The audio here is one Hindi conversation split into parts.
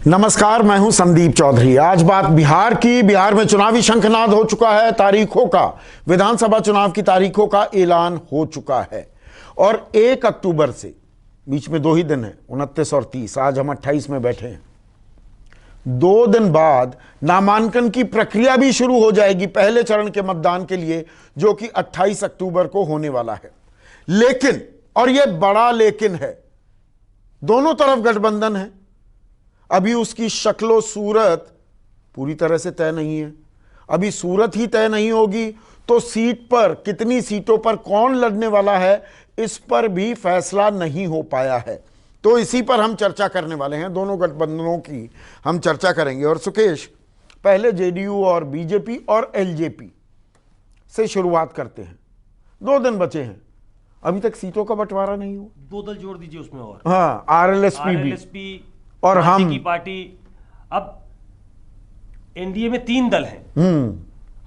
नमस्कार, मैं हूं संदीप चौधरी। आज बात बिहार की। बिहार में चुनावी शंखनाद हो चुका है। तारीखों का, विधानसभा चुनाव की तारीखों का ऐलान हो चुका है और 1 अक्टूबर से, बीच में 2 ही दिन है, 29 और 30, आज हम 28 में बैठे हैं। 2 दिन बाद नामांकन की प्रक्रिया भी शुरू हो जाएगी पहले चरण के मतदान के लिए, जो कि 28 अक्टूबर को होने वाला है। लेकिन, और यह बड़ा लेकिन है, दोनों तरफ गठबंधन है। अभी उसकी शक्लो सूरत पूरी तरह से तय नहीं है। अभी सूरत ही तय नहीं होगी तो सीट पर, कितनी सीटों पर कौन लड़ने वाला है, इस पर भी फैसला नहीं हो पाया है। तो इसी पर हम चर्चा करने वाले हैं। दोनों गठबंधनों की हम चर्चा करेंगे। और सुकेश, पहले जेडीयू और बीजेपी और एलजेपी से शुरुआत करते हैं। 2 दिन बचे हैं, अभी तक सीटों का बंटवारा नहीं हुआ। 2 दल जोड़ दीजिए उसमें और। हाँ, आरएलएसपी भी और हम की पार्टी। अब एनडीए में 3 दल हैं।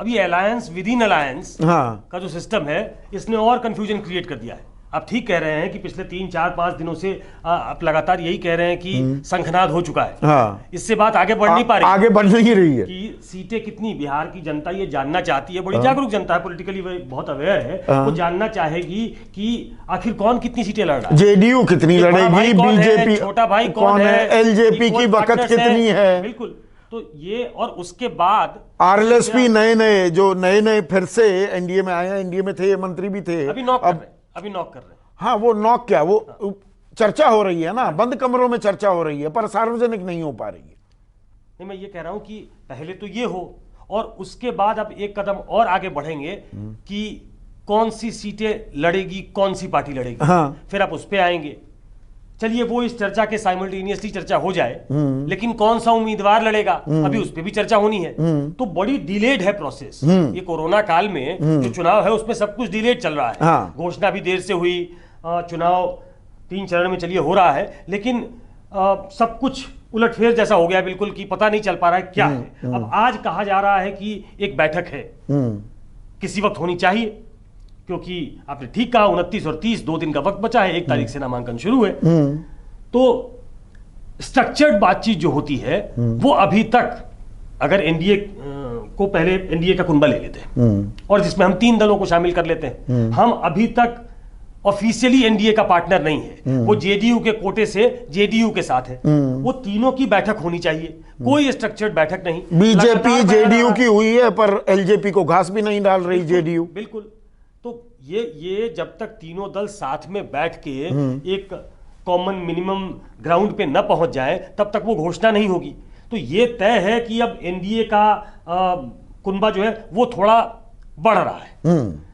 अभी अलायंस विद इन अलायंस का जो सिस्टम है, इसने और कंफ्यूजन क्रिएट कर दिया है। आप ठीक कह रहे हैं कि पिछले 3, 4, 5 दिनों से आप लगातार यही कह रहे हैं कि शंखनाद हो चुका है। इससे बात आगे बढ़ नहीं पा रही, आगे बढ़ नहीं रही है कि सीटें कितनी, बिहार की जनता ये जानना चाहती है। बड़ी जागरूक जनता है, पॉलिटिकली बहुत अवेयर है। वो जानना चाहेगी कि आखिर कौन कितनी सीटें लड़ रहा है, जेडीयू कितनी लड़ेगी, बीजेपी, छोटा भाई कौन है, एलजेपी की बकत कितनी है। बिल्कुल। तो ये, और उसके बाद आरएलएसपी नए फिर से एनडीए में आए हैं। एनडीए में थे, मंत्री भी थे, अभी नॉक कर रहे हैं। हाँ, वो नॉक क्या, वो चर्चा हो रही है ना, बंद कमरों में चर्चा हो रही है, पर सार्वजनिक नहीं हो पा रही है। नहीं, मैं ये कह रहा हूं कि पहले तो ये हो, और उसके बाद अब एक कदम और आगे बढ़ेंगे कि कौन सी सीटें लड़ेगी, कौन सी पार्टी लड़ेगी। फिर आप उस पे आएंगे। चलिए, वो इस चर्चा के साइमल्टेनियसली चर्चा हो जाए, लेकिन कौन सा उम्मीदवार लड़ेगा, अभी उस पर भी चर्चा होनी है। तो बड़ी डिलेड है प्रोसेस। ये कोरोना काल में जो चुनाव है, उसमें सब कुछ डिलेड चल रहा है। घोषणा भी देर से हुई, चुनाव 3 चरण में चलिए हो रहा है, लेकिन सब कुछ उलटफेर जैसा हो गया बिल्कुल, कि पता नहीं चल पा रहा है क्या है। अब आज कहा जा रहा है कि एक बैठक है, किसी वक्त होनी चाहिए, क्योंकि आपने ठीक कहा 29 और 30 2 दिन का वक्त बचा है, 1 तारीख से नामांकन शुरू है। तो स्ट्रक्चर्ड बातचीत जो होती है, वो अभी तक, अगर एनडीए को पहले एनडीए का कुंबा ले लेते हैं और जिसमें हम 3 दलों को शामिल कर लेते हैं, हम अभी तक ऑफिशियली एनडीए का पार्टनर नहीं है। वो जेडीयू के कोटे से जेडीयू के साथ है। वो तीनों की बैठक होनी चाहिए, कोई स्ट्रक्चर्ड बैठक नहीं। बीजेपी जेडीयू की हुई है, पर एलजेपी को घास भी नहीं डाल रही जेडीयू। बिल्कुल। तो ये जब तक तीनों दल साथ में बैठ के एक कॉमन मिनिमम ग्राउंड पे न पहुंच जाए, तब तक वो घोषणा नहीं होगी। तो ये तय है कि अब एनडीए का कुनबा जो है वो थोड़ा बढ़ रहा है,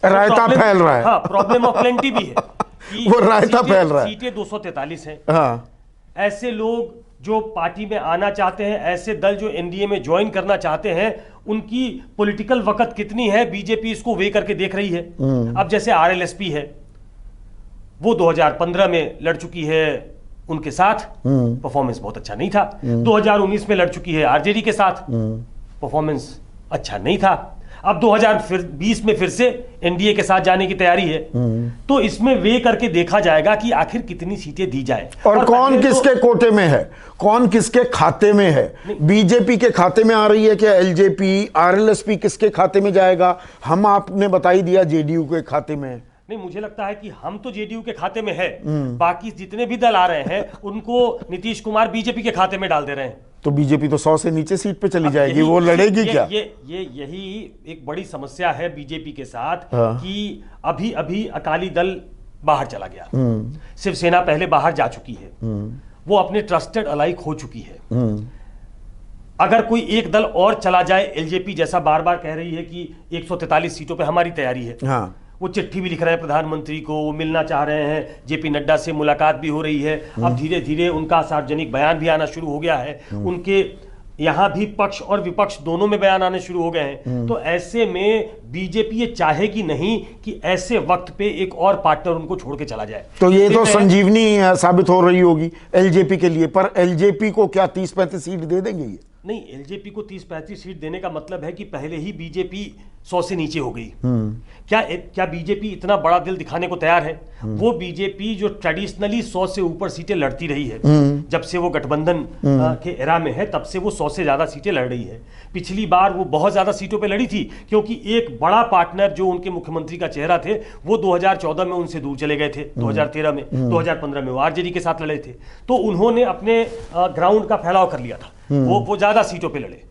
रायता फैल रहा है। हाँ, प्रॉब्लम ऑफ प्लेंटी भी है कि वो रायता फैल रहा है। सीटें 243 हैं। ऐसे लोग जो पार्टी में आना चाहते हैं, ऐसे दल जो एनडीए में ज्वाइन करना चाहते हैं, उनकी पॉलिटिकल वक़्त कितनी है, बीजेपी इसको वे करके देख रही है। अब जैसे आरएलएसपी है, वो 2015 में लड़ चुकी है उनके साथ, परफॉर्मेंस बहुत अच्छा नहीं था। 2019 में लड़ चुकी है आरजेडी के साथ, परफॉर्मेंस अच्छा नहीं था। अब 2020 में फिर से एनडीए के साथ जाने की तैयारी है। तो इसमें वे करके देखा जाएगा कि आखिर कितनी सीटें दी जाए और कौन किसके कोटे में है, कौन किसके खाते में है। बीजेपी के खाते में आ रही है क्या एलजेपी, आरएलएसपी किसके खाते में जाएगा? हम आपने बता ही दिया जेडीयू के खाते में। नहीं, मुझे लगता है कि हम तो जेडीयू के खाते में है, बाकी जितने भी दल आ रहे हैं उनको नीतीश कुमार बीजेपी के खाते में डाल दे रहे हैं। तो बीजेपी तो 100 से नीचे सीट पे चली जाएगी, वो लड़ेगी क्या? यही एक बड़ी समस्या है बीजेपी के साथ। कि अभी अकाली दल बाहर चला गया, शिवसेना पहले बाहर जा चुकी है, वो अपने ट्रस्टेड अलाई खो चुकी है। अगर कोई एक दल और चला जाए, एलजेपी जैसा बार बार कह रही है कि 143 सीटों पे हमारी तैयारी है, वो चिट्ठी भी लिख रहे हैं प्रधानमंत्री को, वो मिलना चाह रहे हैं, जेपी नड्डा से मुलाकात भी हो रही है। अब धीरे धीरे उनका सार्वजनिक बयान भी आना शुरू हो गया है। उनके यहां भी पक्ष और विपक्ष दोनों में बयान आने शुरू हो गए हैं। तो ऐसे में बीजेपी ये चाहेगी नहीं कि ऐसे वक्त पे एक और पार्टनर उनको छोड़ के चला जाए। तो ये तो संजीवनी साबित हो रही होगी एलजेपी के लिए। पर एलजेपी को क्या 30-35 सीट दे देंगे ये? नहीं, एलजेपी को 30-35 सीट देने का मतलब है कि पहले ही बीजेपी 100 से नीचे हो गई। क्या बीजेपी इतना बड़ा दिल दिखाने को तैयार है? वो बीजेपी जो ट्रेडिशनली 100 से ऊपर सीटें लड़ती रही है, जब से वो गठबंधन के एरा में है तब से वो 100 से ज्यादा सीटें लड़ रही है। पिछली बार वो बहुत ज्यादा सीटों पे लड़ी थी क्योंकि एक बड़ा पार्टनर जो उनके मुख्यमंत्री का चेहरा थे वो 2014 में उनसे दूर चले गए थे, 2013 में, 2015 में वो आरजेडी के साथ लड़े थे, तो उन्होंने अपने ग्राउंड का फैलाव कर लिया था। वो ज्यादा सीटों पे लड़े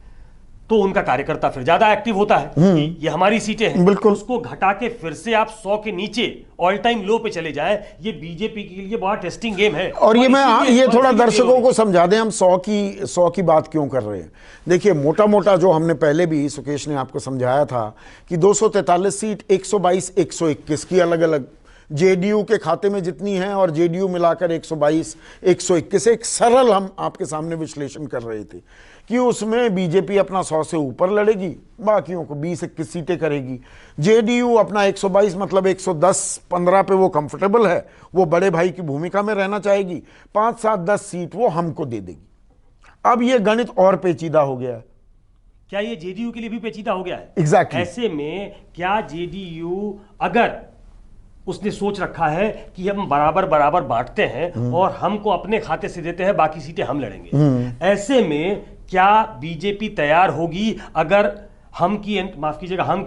तो उनका कार्यकर्ता फिर ज्यादा एक्टिव होता है कि ये हमारी सीटें हैं। बिल्कुल। उसको घटा के फिर से आप 100 के नीचे ऑल टाइम लो पे चले जाएं, ये बीजेपी के लिए बहुत टेस्टिंग गेम है। और ये थोड़ा दर्शकों को समझा दें हम 100 की बात क्यों कर रहे हैं। देखिए, मोटा मोटा जो हमने पहले भी सुकेश ने आपको समझाया था कि 243 सीट 122 121 की अलग अलग जेडीयू के खाते में जितनी है और जेडीयू मिलाकर 122 121, एक सरल हम आपके सामने विश्लेषण कर रहे थे कि उसमें बीजेपी अपना 100 से ऊपर लड़ेगी, बाकियों को 20-21 सीटें करेगी। जेडीयू अपना 122 मतलब 110-15 पे वो कंफर्टेबल है, वो बड़े भाई की भूमिका में रहना चाहेगी, 5-7-10 सीट वो हमको दे देगी। अब ये गणित और पेचीदा हो गया है। क्या ये जेडीयू के लिए भी पेचीदा हो गया है? एग्जैक्टली। ऐसे में क्या जेडीयू अगर उसने सोच रखा है कि हम बराबर बराबर बांटते हैं और हमको अपने खाते से देते हैं, बाकी सीटें हम लड़ेंगे, ऐसे में क्या बीजेपी तैयार होगी अगर हम की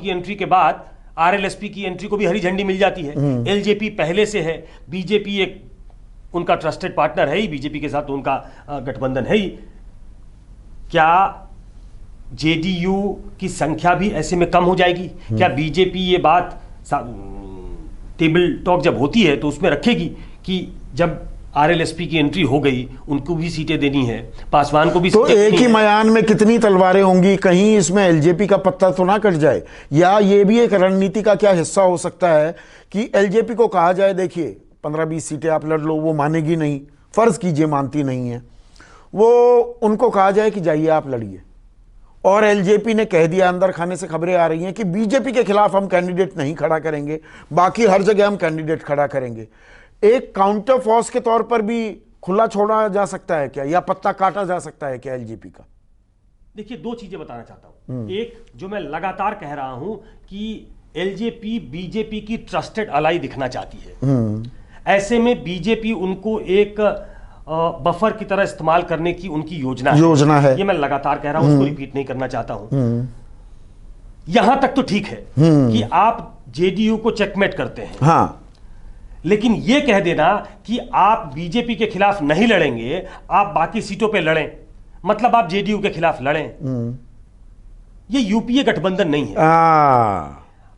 एंट्री के बाद आरएलएसपी की एंट्री को भी हरी झंडी मिल जाती है? एलजेपी पहले से है, बीजेपी एक उनका ट्रस्टेड पार्टनर है ही, बीजेपी के साथ तो उनका गठबंधन है ही। क्या जेडीयू की संख्या भी ऐसे में कम हो जाएगी? क्या बीजेपी ये बात टेबल टॉक जब होती है तो उसमें रखेगी कि जब आरएलएसपी की एंट्री हो गई उनको भी सीटें देनी है, पासवान को भी तो एक ही मैदान में कितनी तलवारें होंगी, कहीं इसमें एलजेपी का पत्ता तो ना कट जाए? या ये भी एक रणनीति का क्या हिस्सा हो सकता है कि एलजेपी को कहा जाए देखिए 15-20 सीटें आप लड़ लो, वो मानेगी नहीं, फर्ज कीजिए मानती नहीं है, वो उनको कहा जाए कि जाइए आप लड़िए, और एलजेपी ने कह दिया, अंदर खाने से खबरें आ रही हैं कि बीजेपी के खिलाफ हम कैंडिडेट नहीं खड़ा करेंगे, बाकी हर जगह हम कैंडिडेट खड़ा करेंगे। एक काउंटर फोर्स के तौर पर भी खुला छोड़ा जा सकता है क्या, या पत्ता काटा जा सकता है क्या एलजेपी का? देखिए, दो चीजें बताना चाहता हूं। एक, जो मैं लगातार कह रहा हूं कि एलजेपी बीजेपी की ट्रस्टेड अलाई दिखना चाहती है। ऐसे में बीजेपी उनको एक बफर की तरह इस्तेमाल करने की उनकी योजना है। ये मैं लगातार कह रहा हूं, उसको रिपीट नहीं करना चाहता हूं। यहां तक तो ठीक है कि आप जेडीयू को चेकमेट करते हैं, हाँ, लेकिन ये कह देना कि आप बीजेपी के खिलाफ नहीं लड़ेंगे, आप बाकी सीटों पे लड़ें, मतलब आप जेडीयू के खिलाफ लड़ें, ये यूपीए गठबंधन नहीं है।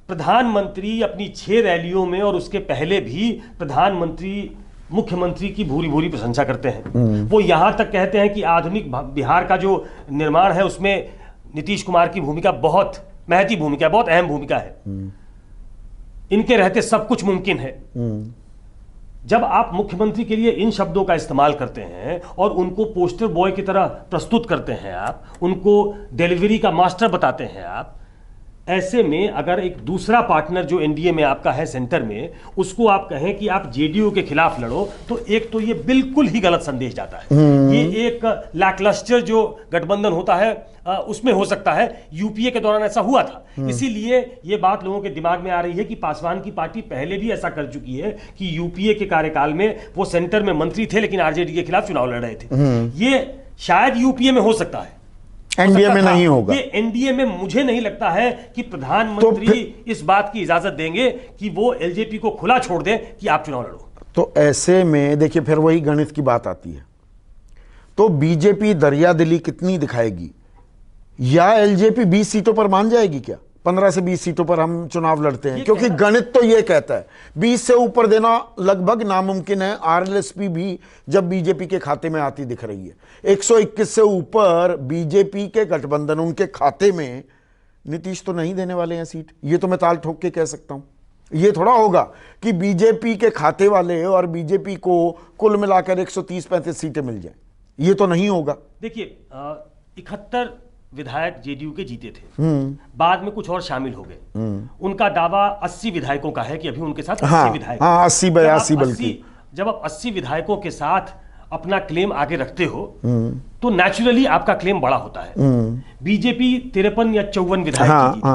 प्रधानमंत्री अपनी 6 रैलियों में और उसके पहले भी प्रधानमंत्री मुख्यमंत्री की भूरी भूरी प्रशंसा करते हैं। वो यहां तक कहते हैं कि आधुनिक बिहार का जो निर्माण है उसमें नीतीश कुमार की भूमिका बहुत महती भूमिका, बहुत अहम भूमिका है, इनके रहते सब कुछ मुमकिन है। जब आप मुख्यमंत्री के लिए इन शब्दों का इस्तेमाल करते हैं और उनको पोस्टर बॉय की तरह प्रस्तुत करते हैं, आप उनको डिलीवरी का मास्टर बताते हैं आप, ऐसे में अगर एक दूसरा पार्टनर जो एनडीए में आपका है सेंटर में, उसको आप कहें कि आप जेडीयू के खिलाफ लड़ो, तो एक तो ये बिल्कुल ही गलत संदेश जाता है। ये एक लैकलस्टर जो गठबंधन होता है उसमें हो सकता है। यूपीए के दौरान ऐसा हुआ था, इसीलिए ये बात लोगों के दिमाग में आ रही है कि पासवान की पार्टी पहले भी ऐसा कर चुकी है कि यूपीए के कार्यकाल में वो सेंटर में मंत्री थे लेकिन आरजेडी के खिलाफ चुनाव लड़ रहे थे। ये शायद यूपीए में हो सकता है, एनडीए में नहीं होगा। ये एनडीए में मुझे नहीं लगता है कि प्रधानमंत्री इस बात की इजाजत देंगे कि वो एलजेपी को खुला छोड़ दें कि आप चुनाव लड़ो। तो ऐसे में देखिए फिर वही गणित की बात आती है, तो बीजेपी दरियादिली कितनी दिखाएगी, या एलजेपी 20 सीटों पर मान जाएगी क्या? 15 से 20 सीटों पर हम चुनाव लड़ते हैं, क्योंकि गणित तो ये कहता है 20 से ऊपर देना लगभग नामुमकिन है। आरएलएसपी भी जब बीजेपी के खाते में आती दिख रही है, 121 से ऊपर बीजेपी के गठबंधन उनके खाते में, नीतीश तो नहीं देने वाले हैं सीट, ये तो मैं ताल ठोक के कह सकता हूं। ये थोड़ा होगा कि बीजेपी के खाते वाले और बीजेपी को कुल मिलाकर 130-135 सीटें मिल जाए, ये तो नहीं होगा। देखिए 71 विधायक जेडीयू के जीते थे, बाद में कुछ और शामिल हो गए। उनका दावा 80 विधायकों का है कि अभी उनके साथ 80 विधायक, 80-82 बल्कि जब आप 80 विधायकों के साथ अपना क्लेम आगे रखते हो तो नेचुरली आपका क्लेम बड़ा होता है। बीजेपी 53 या 54 विधायक जीती थी।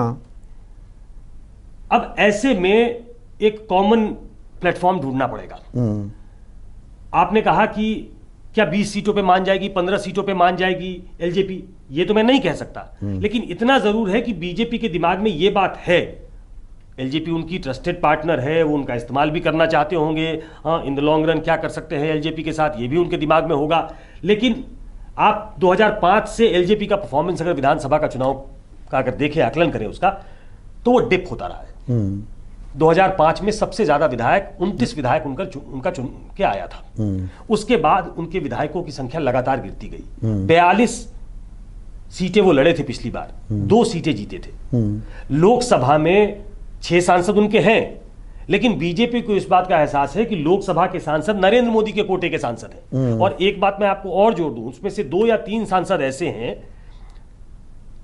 अब ऐसे में एक कॉमन प्लेटफॉर्म ढूंढना पड़ेगा। आपने कहा कि क्या 20 सीटों पे मान जाएगी, 15 सीटों पे मान जाएगी एलजेपी, ये तो मैं नहीं कह सकता, लेकिन इतना जरूर है कि बीजेपी के दिमाग में ये बात है, एलजेपी उनकी ट्रस्टेड पार्टनर है, वो उनका इस्तेमाल भी करना चाहते होंगे। हाँ, इन द लॉन्ग रन क्या कर सकते हैं एलजेपी के साथ, ये भी उनके दिमाग में होगा। लेकिन आप 2005 से एलजेपी का परफॉर्मेंस अगर विधानसभा का चुनाव का अगर देखें, आकलन करें उसका, तो वो डिप होता रहा है। 2005 में सबसे ज्यादा विधायक 29 विधायक उनका चुन के आया था। उसके बाद उनके विधायकों की संख्या लगातार गिरती गई। 42 सीटें वो लड़े थे पिछली बार, 2 सीटें जीते थे। लोकसभा में 6 सांसद उनके हैं, लेकिन बीजेपी को इस बात का एहसास है कि लोकसभा के सांसद नरेंद्र मोदी के कोटे के सांसद हैं। और एक बात मैं आपको और जोड़ दूं, उसमें से 2 या 3 सांसद ऐसे हैं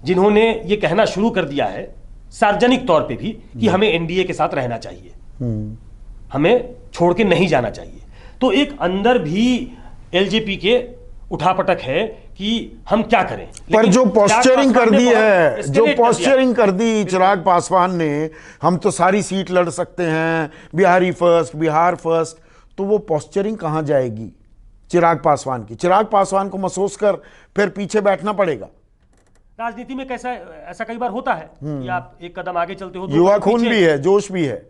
जिन्होंने ये कहना शुरू कर दिया है सार्वजनिक तौर पे भी कि हमें एनडीए के साथ रहना चाहिए, हमें छोड़ के नहीं जाना चाहिए। तो एक अंदर भी एलजेपी के उठापटक है कि हम क्या करें। पर जो पोस्चरिंग कर दी है, जो पोस्चरिंग कर दी चिराग पासवान ने, हम तो सारी सीट लड़ सकते हैं, बिहारी फर्स्ट, बिहार फर्स्ट, तो वो पोस्चरिंग कहां जाएगी चिराग पासवान की? चिराग पासवान को महसूस कर फिर पीछे बैठना पड़ेगा। राजनीति में कैसा ऐसा कई बार होता है कि आप एक कदम आगे चलते हो, युवा खून भी है, जोश भी है,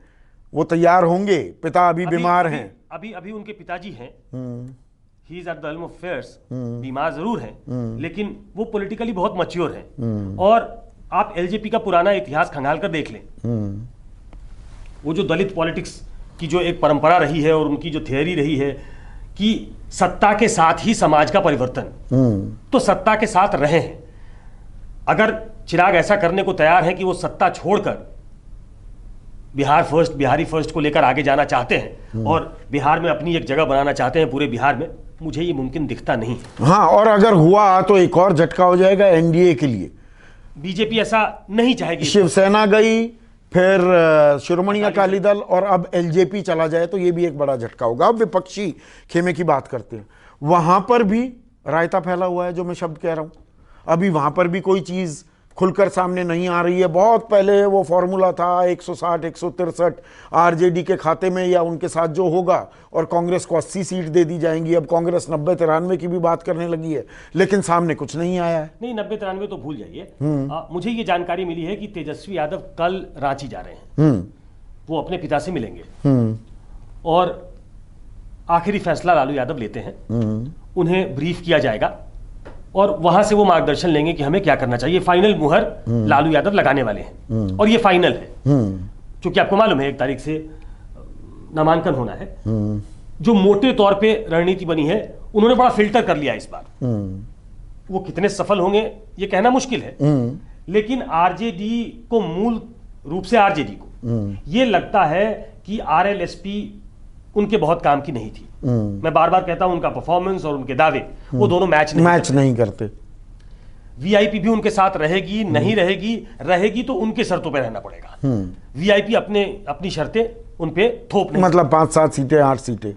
वो तैयार होंगे। पिता अभी बीमार हैं, अभी उनके पिताजी हैं, he is at the helm of affairs, बीमार जरूर हैं, लेकिन वो पॉलिटिकली बहुत मैच्योर हैं। और आप एलजेपी का पुराना इतिहास खंगाल कर देख लें, वो जो दलित पॉलिटिक्स की जो एक परंपरा रही है और उनकी जो थियरी रही है कि सत्ता के साथ ही समाज का परिवर्तन, तो सत्ता के साथ रहे हैं। अगर चिराग ऐसा करने को तैयार है कि वो सत्ता छोड़कर बिहार फर्स्ट, बिहारी फर्स्ट को लेकर आगे जाना चाहते हैं और बिहार में अपनी एक जगह बनाना चाहते हैं पूरे बिहार में, मुझे ये मुमकिन दिखता नहीं। हाँ, और अगर हुआ तो एक और झटका हो जाएगा एनडीए के लिए। बीजेपी ऐसा नहीं चाहेगी। शिवसेना गई, फिर शिरोमणि अकाली दल, और अब एलजेपी चला जाए तो ये भी एक बड़ा झटका होगा। अब विपक्षी खेमे की बात करते हैं, वहां पर भी रायता फैला हुआ है, जो मैं शब्द कह रहा हूं। अभी वहां पर भी कोई चीज खुलकर सामने नहीं आ रही है। बहुत पहले वो फॉर्मूला था 160, 163 आरजेडी के खाते में या उनके साथ जो होगा, और कांग्रेस को 80 सीट दे दी जाएंगी। अब कांग्रेस 90-93 की भी बात करने लगी है, लेकिन सामने कुछ नहीं आया है। नहीं, 90-93 तो भूल जाइए। मुझे ये जानकारी मिली है कि तेजस्वी यादव कल रांची जा रहे हैं। वो अपने पिता से मिलेंगे और आखिरी फैसला लालू यादव लेते हैं। उन्हें ब्रीफ किया जाएगा और वहां से वो मार्गदर्शन लेंगे कि हमें क्या करना चाहिए। फाइनल मुहर लालू यादव लगाने वाले हैं और ये फाइनल है, क्योंकि आपको मालूम है 1 तारीख से नामांकन होना है। जो मोटे तौर पे रणनीति बनी है, उन्होंने बड़ा फिल्टर कर लिया इस बार। वो कितने सफल होंगे ये कहना मुश्किल है, लेकिन आरजेडी को, मूल रूप से आरजेडी को ये लगता है कि आरएलएसपी उनके बहुत काम की नहीं थी। मैं बार बार कहता हूं, उनका परफॉर्मेंस और उनके दावे वो दोनों मैच नहीं करते। वीआईपी भी उनके साथ रहेगी, नहीं रहेगी तो उनके शर्तों पे रहना पड़ेगा। वीआईपी अपनी शर्तें उन पे थोप नहीं, मतलब 5-7 सीटें, 8 सीटें,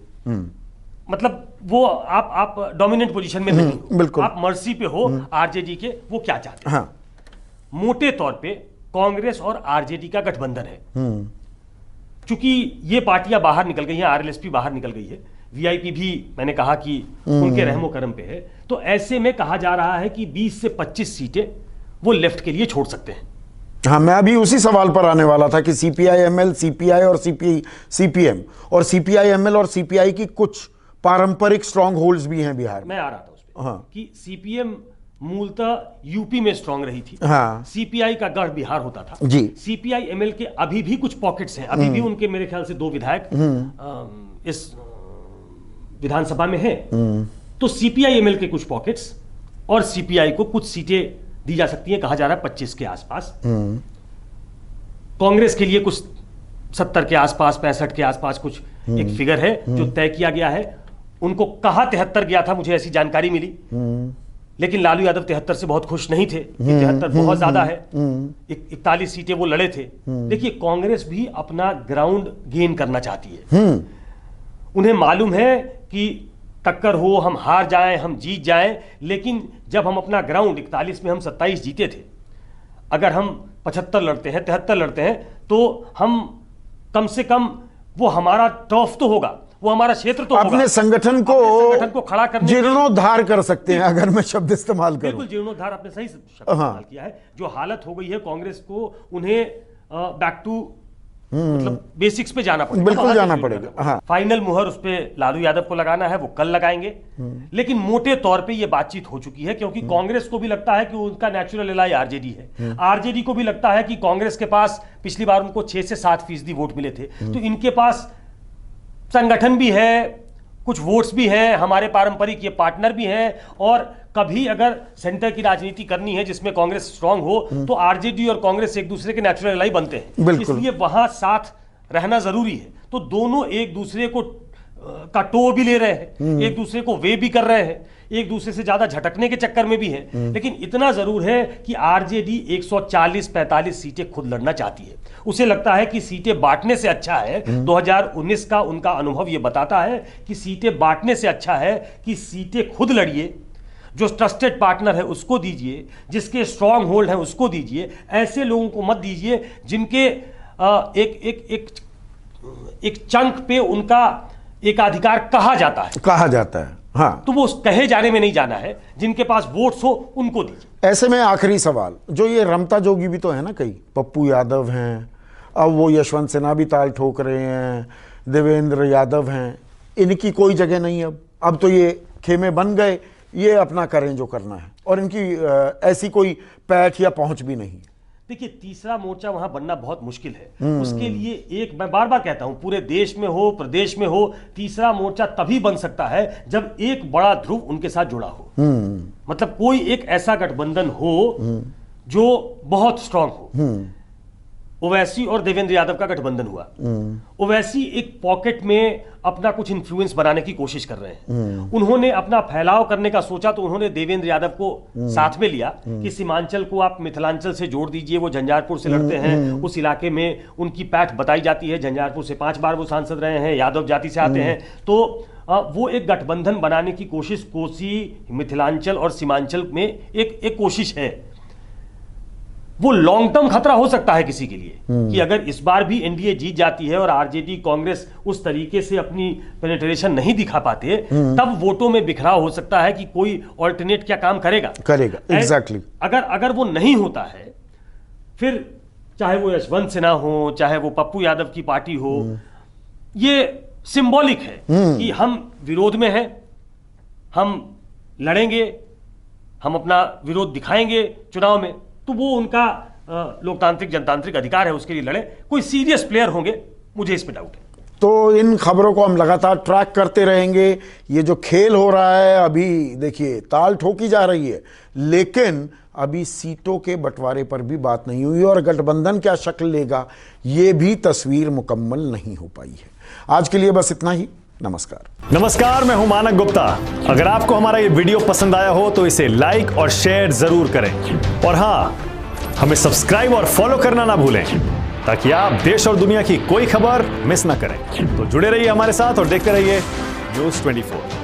मतलब वो आप डोमिनेंट पोजीशन में नहीं, बिल्कुल आप मर्सी पे हो आरजेडी के, वो क्या चाहते हैं। हाँ। मोटे तौर पे कांग्रेस और आरजेडी का गठबंधन है। चूंकि ये पार्टियां बाहर निकल गई हैं, आरएलएसपी बाहर निकल गई है, वीआईपी भी मैंने कहा कि उनके रहमो करम पे है, तो ऐसे में कहा जा रहा है कि 20 से 25 सीटें वो लेफ्ट के लिए छोड़ सकते हैं। हाँ, मैं अभी उसी सवाल पर आने वाला था कि सीपीआई-एमएल, सीपीआई और सीपीएम, और सीपीआई-एमएल और सीपीआई की कुछ पारंपरिक स्ट्रांग होल्ड्स भी हैं बिहार में। मैं आ रहा था उस पर। हाँ। कि सीपीएम मूलतः यूपी में स्ट्रांग रही थी। हाँ। सीपीआई का गढ़ बिहार होता था जी। सीपीआई-एमएल के अभी भी कुछ पॉकेट्स हैं, अभी भी उनके मेरे ख्याल से 2 विधायक इस विधानसभा में हैं। तो सीपीआई-एमएल के कुछ पॉकेट्स और सीपीआई को कुछ सीटें दी जा सकती हैं, कहा जा रहा है 25 के आसपास। कांग्रेस के लिए कुछ 70 के आसपास, 65 के आसपास कुछ एक फिगर है जो तय किया गया है। उनको कहा 73 गया था, मुझे ऐसी जानकारी मिली, लेकिन लालू यादव 73 से बहुत खुश नहीं थे कि 73 बहुत ज्यादा है। 41 सीटें वो लड़े थे। देखिए, कांग्रेस भी अपना ग्राउंड गेन करना चाहती है। उन्हें मालूम है कि टक्कर हो, हम हार जाएं, हम जीत जाएं, लेकिन जब हम अपना ग्राउंड 41 में हम 27 जीते थे, अगर हम 75 लड़ते हैं, 73 लड़ते हैं, तो हम कम से कम वो हमारा टर्फ तो होगा, वो हमारा क्षेत्र तो अपने होगा। संगठन को खड़ा करने जीर्णोद्धार कर सकते हैं, अगर मैं शब्द इस्तेमाल करूं। बिल्कुल जीर्णोद्धार, आपने सही शब्द इस्तेमाल किया है। जो हालत हो गई है कांग्रेस को, उन्हें बैक टू मतलब बेसिक्स पे जाना पड़ेगा, बिल्कुल जाना पड़ेगा। हाँ। फाइनल मुहर उस पे लालू यादव को लगाना है, वो कल लगाएंगे। लेकिन मोटे तौर पे ये बातचीत हो चुकी है, क्योंकि कांग्रेस को भी लगता है कि उनका नेचुरल एलाई आरजेडी है, आरजेडी को भी लगता है कि कांग्रेस के पास पिछली बार उनको 6 से 7% वोट मिले थे, तो इनके पास संगठन भी है, कुछ वोट्स भी हैं, हमारे पारंपरिक ये पार्टनर भी हैं, और कभी अगर सेंटर की राजनीति करनी है जिसमें कांग्रेस स्ट्रांग हो, तो आरजेडी और कांग्रेस एक दूसरे के नेचुरल एलाई बनते हैं, इसलिए वहां साथ रहना जरूरी है। तो दोनों एक दूसरे को का टो भी ले रहे हैं, एक दूसरे को वे भी कर रहे हैं, एक दूसरे से ज्यादा झटकने के चक्कर में भी है। लेकिन इतना जरूर है कि आरजेडी 140-45 सीटें खुद लड़ना चाहती है। उसे लगता है कि सीटें बांटने से अच्छा है, 2019 का उनका अनुभव यह बताता है कि सीटें बांटने से अच्छा है कि सीटें खुद लड़िए, जो ट्रस्टेड पार्टनर है उसको दीजिए, जिसके स्ट्रांग होल्ड है उसको दीजिए, ऐसे लोगों को मत दीजिए जिनके एक चंक पे उनका एकाधिकार कहा जाता है। हाँ, तो वो कहे जाने में नहीं जाना है, जिनके पास वोट्स हो उनको दीजिए। ऐसे में आखिरी सवाल, जो ये रमता जोगी भी तो है ना, कई पप्पू यादव हैं, अब वो यशवंत सिन्हा भी ताल ठोक रहे हैं, देवेंद्र यादव हैं, इनकी कोई जगह नहीं। अब तो ये खेमे बन गए, ये अपना करें जो करना है, और इनकी ऐसी कोई पैठ या पहुंच भी नहीं। देखिए, तीसरा मोर्चा वहां बनना बहुत मुश्किल है। उसके लिए मैं बार बार कहता हूं, पूरे देश में हो, प्रदेश में हो, तीसरा मोर्चा तभी बन सकता है जब एक बड़ा ध्रुव उनके साथ जुड़ा हो। मतलब कोई एक ऐसा गठबंधन हो जो बहुत स्ट्रांग हो। ओवैसी और देवेंद्र यादव का गठबंधन हुआ, ओवैसी एक पॉकेट में अपना कुछ इन्फ्लुएंस बनाने की कोशिश कर रहे हैं। उन्होंने अपना फैलाव करने का सोचा, तो उन्होंने देवेंद्र यादव को साथ में लिया कि सीमांचल को आप मिथिलांचल से जोड़ दीजिए, वो झंझारपुर से लड़ते हैं, उस इलाके में उनकी पैठ बताई जाती है, झंझारपुर से 5 बार वो सांसद रहे हैं, यादव जाति से आते हैं, तो वो एक गठबंधन बनाने की कोशिश कोसी, मिथिलांचल और सीमांचल में एक कोशिश है। वो लॉन्ग टर्म खतरा हो सकता है किसी के लिए कि अगर इस बार भी एनडीए जीत जाती है और आरजेडी कांग्रेस उस तरीके से अपनी पेनिट्रेशन नहीं दिखा पाते, तब वोटों में बिखराव हो सकता है कि कोई ऑल्टरनेट क्या काम करेगा। एग्जैक्टली। अगर वो नहीं होता है, फिर चाहे वो यशवंत सिन्हा हो, चाहे वो पप्पू यादव की पार्टी हो, ये सिंबॉलिक है कि हम विरोध में हैं, हम लड़ेंगे, हम अपना विरोध दिखाएंगे चुनाव में, तो वो उनका लोकतांत्रिक जनतांत्रिक अधिकार है, उसके लिए लड़े। कोई सीरियस प्लेयर होंगे, मुझे इस पे डाउट है। तो इन खबरों को हम लगातार ट्रैक करते रहेंगे। ये जो खेल हो रहा है, अभी देखिए ताल ठोकी जा रही है, लेकिन अभी सीटों के बंटवारे पर भी बात नहीं हुई, और गठबंधन क्या शक्ल लेगा ये भी तस्वीर मुकम्मल नहीं हो पाई है। आज के लिए बस इतना ही। नमस्कार, मैं हूं मानक गुप्ता। अगर आपको हमारा ये वीडियो पसंद आया हो तो इसे लाइक और शेयर जरूर करें, और हां, हमें सब्सक्राइब और फॉलो करना ना भूलें, ताकि आप देश और दुनिया की कोई खबर मिस ना करें। तो जुड़े रहिए हमारे साथ और देखते रहिए News 24।